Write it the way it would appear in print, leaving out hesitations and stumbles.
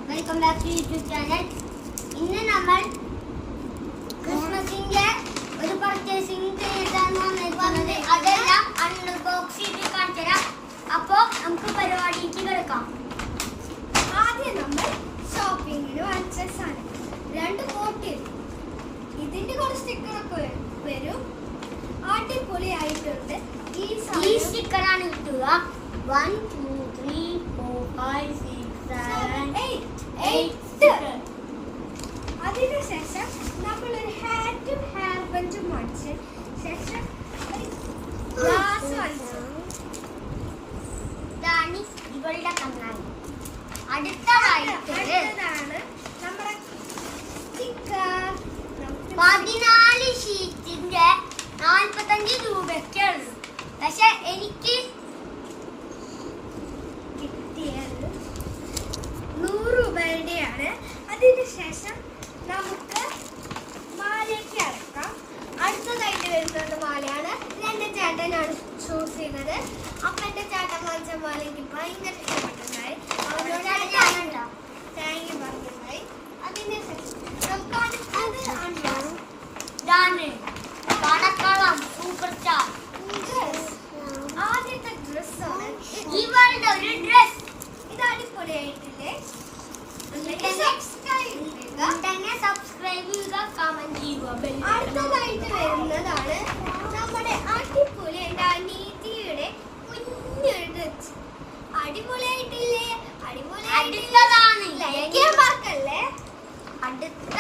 Welcome back to YouTube channel. ഇന്ന് നമ്മൾ ക്രിസ്മസിന്റെ ഒരു പർച്ചേസിംഗ് ചെയ്താണ് വന്നിരിക്കുന്നത്. അതെല്ലാം അൺബോക്സ് ചെയ്ത് കാണിച്ചു തരാം. അപ്പോൾ നമുക്ക് പരിപാടിക്ക് കിടക്കാം. ആദ്യം നമ്മൾ ഷോപ്പിങ്ങിന് വാങ്ങിച്ച സാധനം 2 ബോട്ടിൽ. ഇതിന്റെ കുറച്ച് സ്റ്റിക്കറൊക്കെ വരും. അടിപൊളിയായിട്ടുണ്ട്. ഈ സ്റ്റിക്കറാണ് കിട്ടുക. 1 2 3 4 5 6 7 8. അതിനുശേഷം നമ്മൾ ഒരു ഹാറ്റും ഹെയർ ബഞ്ചും വാങ്ങിച്ചു. ശേഷം ഗ്ലാസ് വാങ്ങിച്ചു. ഇതാണ് ഇവളുടെ കണ്ണാടി. അടുത്തതാണ് നമ്മുടെ സ്റ്റിക്കർ. 14 ഷീറ്റിന്റെ 45 രൂപയ്ക്കേ ഉള്ളൂ. പക്ഷെ എനിക്ക് കിട്ടിയത് 100 രൂപയുടെയാണ്. അതിനുശേഷം നമുക്ക് മാലയ്ക്ക് അടക്കാം. അടുത്തതായിട്ട് വരുന്നത് മാലയാണ്. എൻ്റെ ചേട്ടനാണ് ചൂസ് ചെയ്തത്. അപ്പം എൻ്റെ ചേട്ടൻ വാങ്ങിച്ച മാല എനിക്ക് ഭയങ്കര ഇഷ്ടപ്പെട്ടുണ്ടായി. അവരോടാണ് ഞാനുണ്ടോ താങ്ക് യു പറഞ്ഞതായി. അതിനുശേഷം നമുക്ക് അടുത്തത് ഉണ്ടാകും. പടക്കളം സൂപ്പർ സ്റ്റാർ. ആദ്യത്തെ ഡ്രസ്സാണ് ഇവളുടെ ഒരു ഡ്രസ്. ഇത്. അടിപൊളിയായിട്ടില്ലേ? സബ്സ്ക്രൈബ് ചെയ്യുക, കമന്റ് ചെയ്യുക. അടുത്തതായിട്ട് വരുന്നതാണ് നമ്മുടെ അടിപൊളി എൻ്റെ അനീതിയുടെ കുഞ്ഞൊരു ഡ്രസ്. അടിപൊളിയായിട്ടില്ലേ? അടുത്തതാണ് ലൈക്ക് മറക്കല്ലേ. അടുത്ത